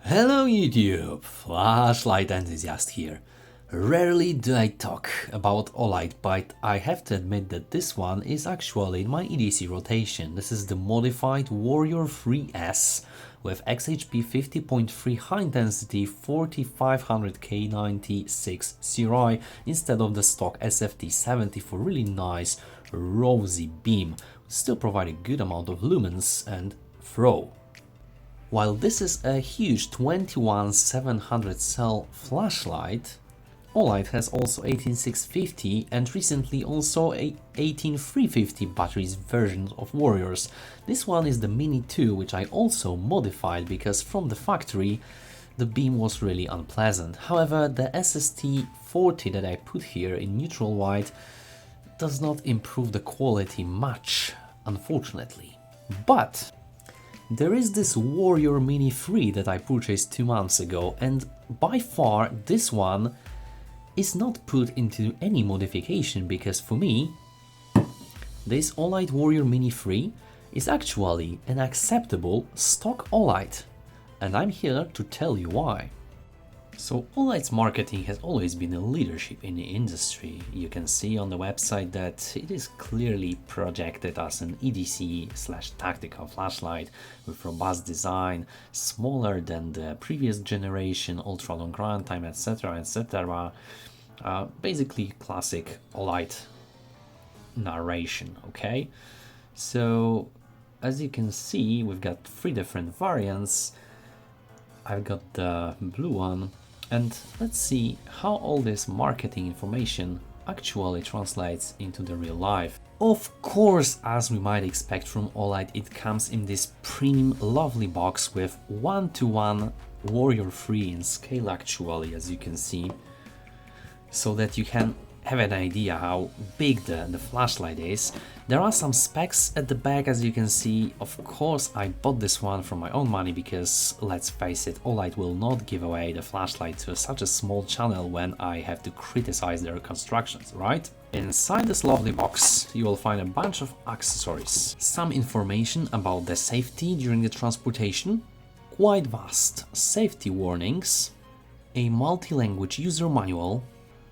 Hello YouTube, Flashlight Enthusiast here. Rarely do I talk about Olight, but I have to admit that this one is actually in my EDC rotation. This is the modified Warrior 3S with XHP 50.3 high intensity 4500 K96 CRI instead of the stock SFT40 for really nice rosy beam. Still provide a good amount of lumens and throw. While this is a huge 21700 cell flashlight, Olight has also 18650 and recently also a 18350 batteries version of Warriors. This one is the Mini 2, which I also modified because from the factory the beam was really unpleasant. However, the SST40 that I put here in neutral white does not improve the quality much, unfortunately. But there is this Warrior Mini 3 that I purchased 2 months ago, and by far this one is not put into any modification because for me this Olight Warrior Mini 3 is actually an acceptable stock Olight, and I'm here to tell you why. So Olight's marketing has always been a leadership in the industry. You can see on the website that it is clearly projected as an EDC/tactical flashlight with robust design, smaller than the previous generation, ultra long runtime, etc, etc. Basically classic Olight narration, okay? So as you can see, we've got 3 different variants. I've got the blue one, and let's see how all this marketing information actually translates into the real life. Of course, as we might expect from Olight, it comes in this premium lovely box with 1:1 Warrior 3 in scale actually, as you can see, so that you can have an idea how big the flashlight is. There are some specs at the back, as you can see. Of course, I bought this one from my own money because, let's face it, Olight will not give away the flashlight to such a small channel when I have to criticize their constructions, right? Inside this lovely box, you will find a bunch of accessories. Some information about the safety during the transportation, quite vast safety warnings, a multi-language user manual,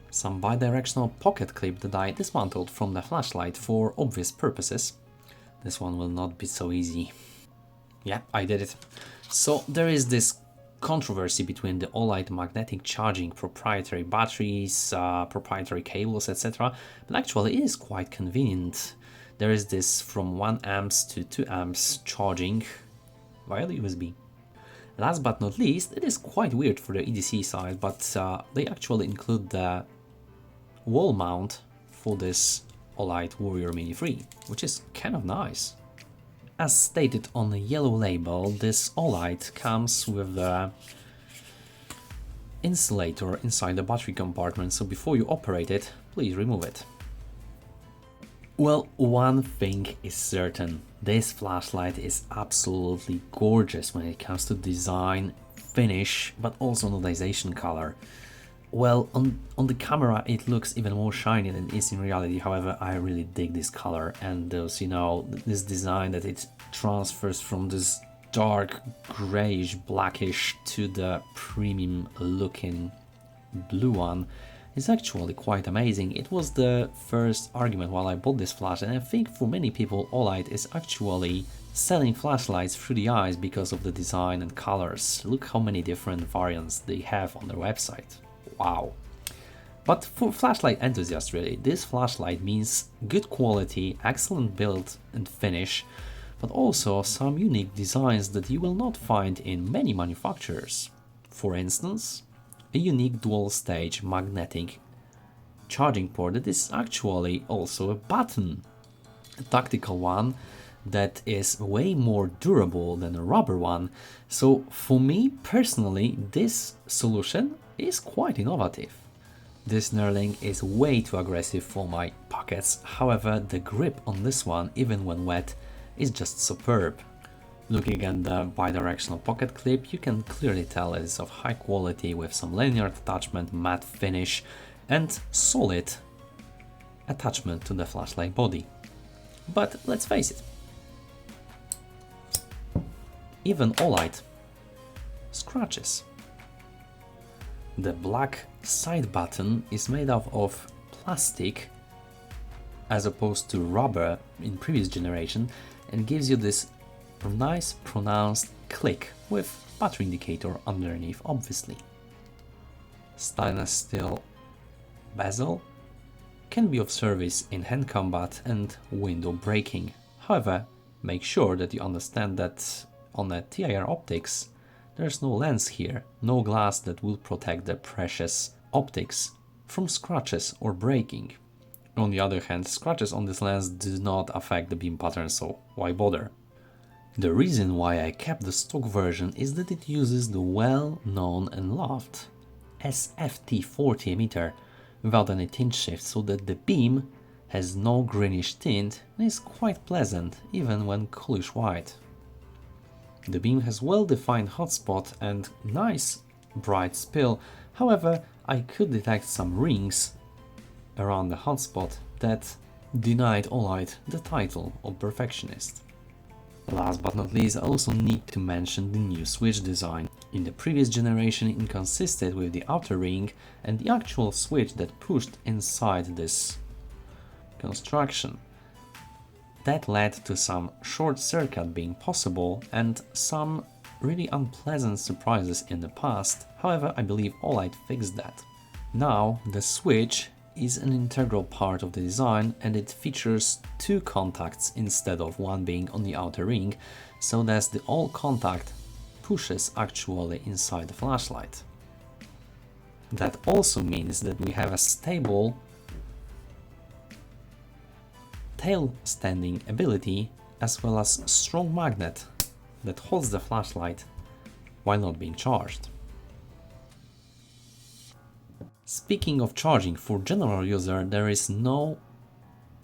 some bidirectional pocket clip that I dismantled from the flashlight for obvious purposes. This one will not be so easy. Yeah, I did it. So there is this controversy between the Olight magnetic charging, proprietary batteries, proprietary cables, etc. But actually it is quite convenient. There is this from 1 amps to 2 amps charging via the USB. Last but not least, it is quite weird for the EDC side, but they actually include the wall mount for this Olight Warrior Mini 3, which is kind of nice. As stated on the yellow label, this Olight comes with the insulator inside the battery compartment, so before you operate it, please remove it. Well, one thing is certain, this flashlight is absolutely gorgeous when it comes to design, finish, but also anodization color. Well, on the camera it looks even more shiny than it is in reality. However, I really dig this color and those, you know, this design that it transfers from this dark grayish blackish to the premium looking blue one is actually quite amazing. It was the first argument while I bought this flash, and I think for many people Olight is actually selling flashlights through the eyes because of the design and colors. Look how many different variants they have on their website. Wow. But for flashlight enthusiasts, really, this flashlight means good quality, excellent build and finish, but also some unique designs that you will not find in many manufacturers. For instance, a unique dual stage magnetic charging port that is actually also a button, a tactical one that is way more durable than a rubber one. So for me personally, this solution is quite innovative. This knurling is way too aggressive for my pockets, however the grip on this one, even when wet, is just superb. Looking at the bidirectional pocket clip, you can clearly tell it is of high quality with some linear attachment, matte finish and solid attachment to the flashlight body. But let's face it, even Olight scratches. The black side button is made out of plastic as opposed to rubber in previous generation, and gives you this nice pronounced click with battery indicator underneath, obviously. Stainless steel bezel can be of service in hand combat and window braking. However, make sure that you understand that on a TIR optics there's no lens here, no glass that will protect the precious optics from scratches or breaking. On the other hand, scratches on this lens do not affect the beam pattern, so why bother? The reason why I kept the stock version is that it uses the well-known and loved SFT40 emitter without any tint shift, so that the beam has no greenish tint and is quite pleasant even when coolish white. The beam has well-defined hotspot and nice bright spill, however I could detect some rings around the hotspot that denied Olight the title of perfectionist. Last but not least, I also need to mention the new switch design. In the previous generation it consisted with the outer ring and the actual switch that pushed inside this construction. That led to some short circuit being possible and some really unpleasant surprises in the past. However, I believe Olight fixed that. Now the switch is an integral part of the design, and it features two contacts instead of one being on the outer ring, so that the all contact pushes actually inside the flashlight. That also means that we have a stable tail standing ability as well as a strong magnet that holds the flashlight while not being charged. Speaking of charging, for general user there is no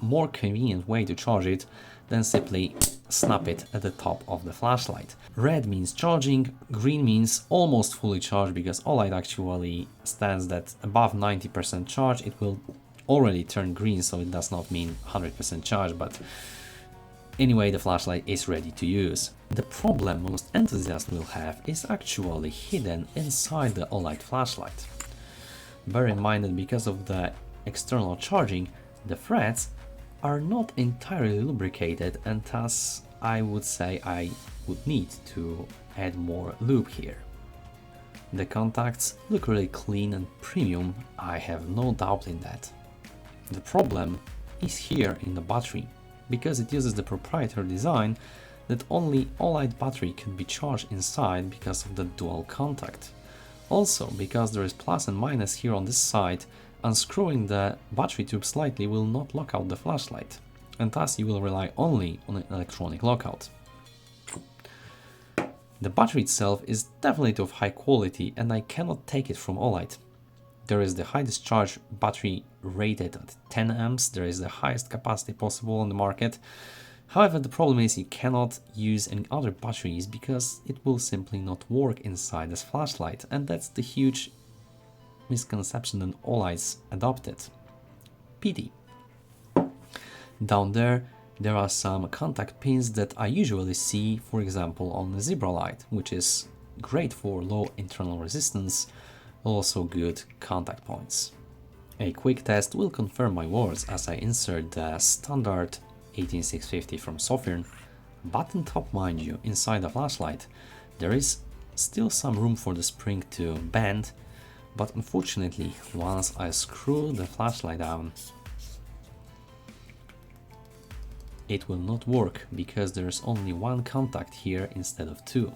more convenient way to charge it than simply snap it at the top of the flashlight. Red means charging, green means almost fully charged, because Olight actually stands that above 90% charge it will already turn green, so it does not mean 100% charge, but anyway the flashlight is ready to use. The problem most enthusiasts will have is actually hidden inside the Olight flashlight. Bear in mind that because of the external charging, the threads are not entirely lubricated, and thus I would say I would need to add more lube here. The contacts look really clean and premium, I have no doubt in that. The problem is here in the battery, because it uses the proprietary design that only Olight battery can be charged inside because of the dual contact. Also, because there is plus and minus here on this side, unscrewing the battery tube slightly will not lock out the flashlight, and thus you will rely only on an electronic lockout. The battery itself is definitely of high quality, and I cannot take it from Olight. There is the high discharge battery rated at 10 amps, there is the highest capacity possible on the market. However, the problem is you cannot use any other batteries because it will simply not work inside this flashlight, and that's the huge misconception that Olight's adopted. Pity. Down there are some contact pins that I usually see, for example, on the Zebra light, which is great for low internal resistance, also good contact points. A quick test will confirm my words as I insert the standard 18650 from Sofirn, button top mind you, inside the flashlight. There is still some room for the spring to bend, but unfortunately once I screw the flashlight down it will not work because there's only one contact here instead of two.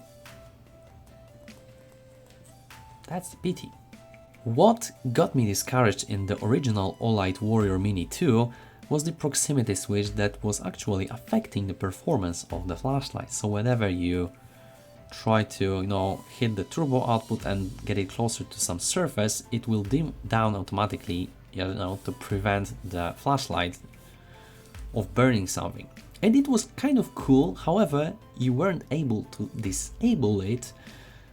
That's the pity. What got me discouraged in the original Olight Warrior Mini 2 was the proximity switch that was actually affecting the performance of the flashlight. So whenever you try to, hit the turbo output and get it closer to some surface, it will dim down automatically, to prevent the flashlight of burning something. And it was kind of cool, however, you weren't able to disable it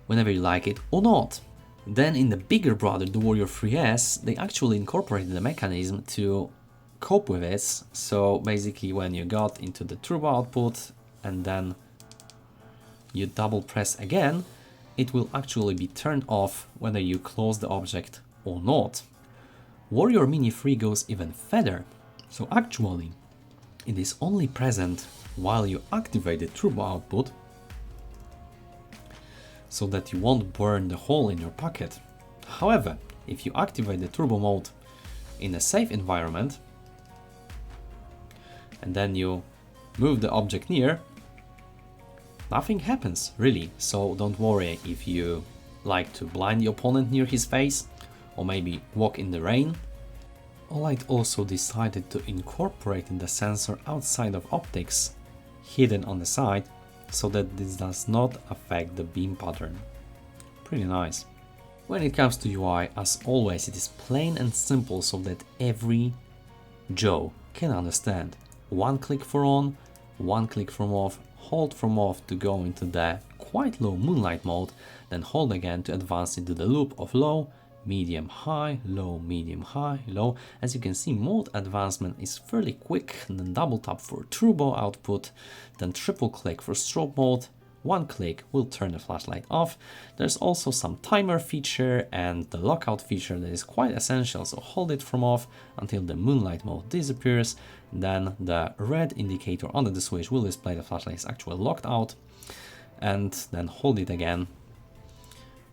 whenever you like it or not. Then in the bigger brother, the Warrior 3S, they actually incorporated the mechanism to cope with it. So basically when you got into the turbo output and then you double press again, it will actually be turned off whether you close the object or not. Warrior Mini 3 goes even further, so actually it is only present while you activate the turbo output, so that you won't burn the hole in your pocket. However, if you activate the turbo mode in a safe environment and then you move the object near, nothing happens really. So don't worry if you like to blind the opponent near his face or maybe walk in the rain. Olight also decided to incorporate the sensor outside of optics, hidden on the side, so that this does not affect the beam pattern. Pretty nice. When it comes to UI, as always, it is plain and simple so that every Joe can understand. One click for on, one click from off, hold from off to go into the quite low moonlight mode, then hold again to advance into the loop of low, medium, high, low, medium, high, low. As you can see, mode advancement is fairly quick, and then double tap for turbo output, then triple click for strobe mode. One click will turn the flashlight off. There's also some timer feature and the lockout feature that is quite essential, so hold it from off until the moonlight mode disappears. Then the red indicator under the switch will display the flashlight is actually locked out, and then hold it again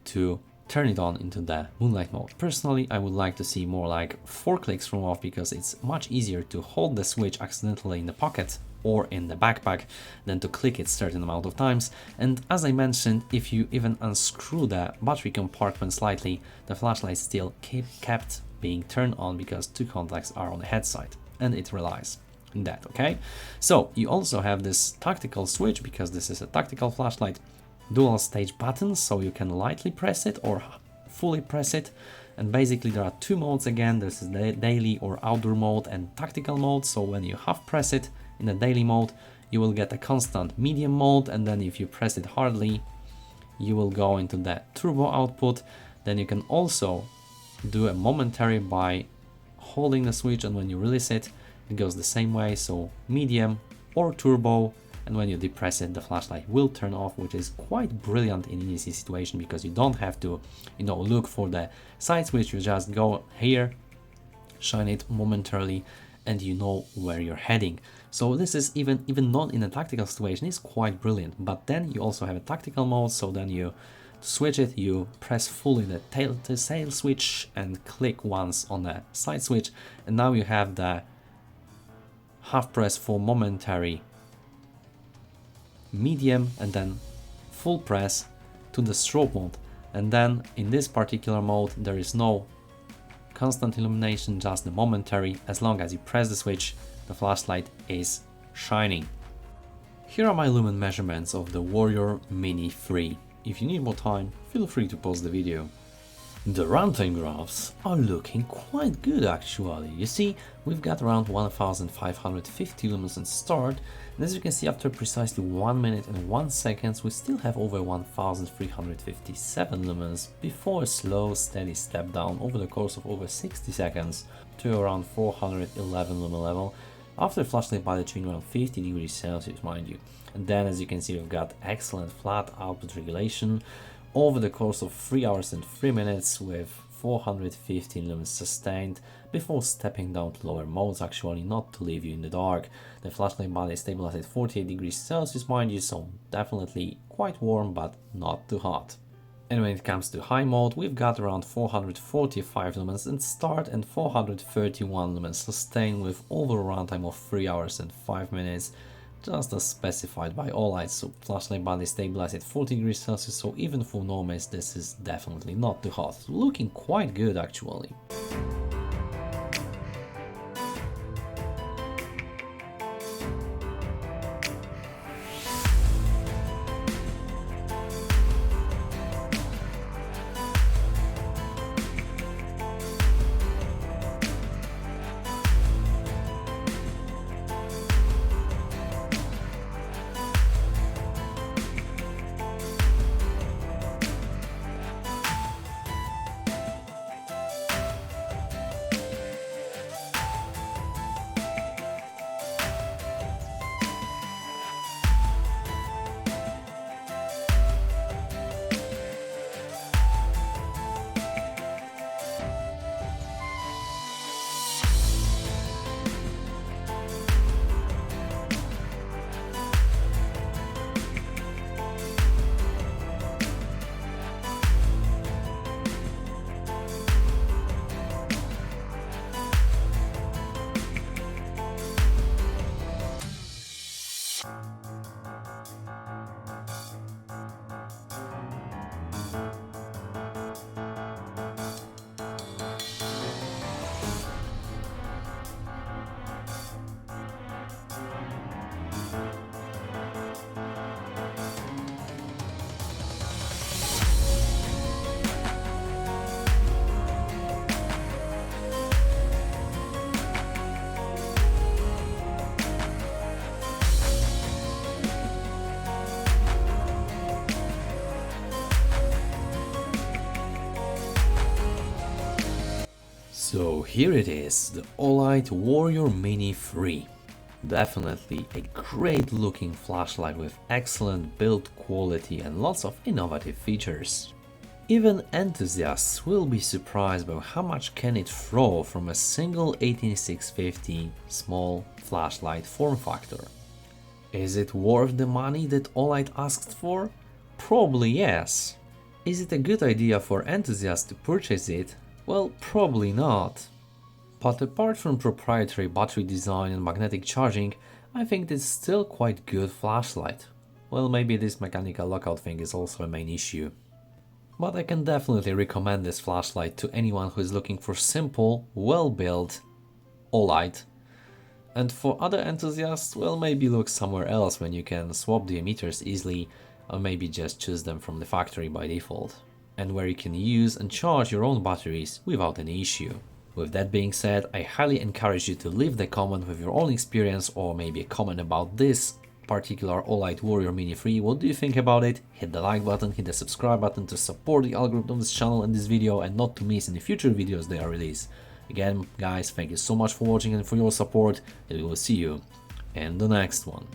to turn it on into the moonlight mode. Personally, I would like to see more like 4 clicks from off, because it's much easier to hold the switch accidentally in the pocket or in the backpack than to click it certain amount of times. And as I mentioned, if you even unscrew the battery compartment slightly, the flashlight still kept being turned on because 2 contacts are on the head side, and it relies on that, okay? So you also have this tactical switch, because this is a tactical flashlight, dual stage buttons, so you can lightly press it or fully press it. And basically there are 2 modes again. This is the daily or outdoor mode and tactical mode. So when you half press it in the daily mode, you will get a constant medium mode, and then if you press it hardly, you will go into the turbo output. Then you can also do a momentary by holding the switch, and when you release it, it goes the same way, so medium or turbo. And when you depress it, the flashlight will turn off, which is quite brilliant in EDC situation, because you don't have to, look for the side switch. You just go here, shine it momentarily, and you know where you're heading. So this is even not in a tactical situation, it's quite brilliant. But then you also have a tactical mode, so then you switch it, you press fully the tail to sail switch and click once on the side switch, and now you have the half press for momentary medium, and then full press to the strobe mode. And then in this particular mode there is no constant illumination, just the momentary. As long as you press the switch, the flashlight is shining. Here are my lumen measurements of the Warrior Mini 3. If you need more time, feel free to pause the video. The runtime graphs are looking quite good actually. You see, we've got around 1550 lumens in start, and as you can see, after precisely 1 minute and 1 second, we still have over 1357 lumens before a slow, steady step down over the course of over 60 seconds to around 411 lumen level, after flashlight body tuning around 50 degrees Celsius, mind you. And then, as you can see, we've got excellent flat output regulation over the course of 3 hours and 3 minutes with 415 lumens sustained before stepping down to lower modes, actually not to leave you in the dark. The flashlight body is stabilized at 48 degrees Celsius, mind you, so definitely quite warm but not too hot. And when it comes to high mode, we've got around 445 lumens in start and 431 lumens sustained with overall runtime of 3 hours and 5 minutes. Just as specified by Olight, so flashlight body stabilized at 40 degrees Celsius, so even for normies this is definitely not too hot. Looking quite good actually. So here it is, the Olight Warrior Mini 3. Definitely a great looking flashlight with excellent build quality and lots of innovative features. Even enthusiasts will be surprised by how much can it throw from a single 18650 small flashlight form factor. Is it worth the money that Olight asked for? Probably yes. Is it a good idea for enthusiasts to purchase it? Well, probably not. But apart from proprietary battery design and magnetic charging, I think it's still quite good flashlight. Well, maybe this mechanical lockout thing is also a main issue. But I can definitely recommend this flashlight to anyone who is looking for simple, well-built Olight. And for other enthusiasts, well, maybe look somewhere else when you can swap the emitters easily, or maybe just choose them from the factory by default, and where you can use and charge your own batteries without any issue. With that being said, I highly encourage you to leave the comment with your own experience or maybe a comment about this particular Olight Warrior Mini 3. What do you think about it? Hit the like button, hit the subscribe button to support the algorithm of this channel and this video and not to miss any future videos they are released. Again, guys, thank you so much for watching and for your support, and we will see you in the next one.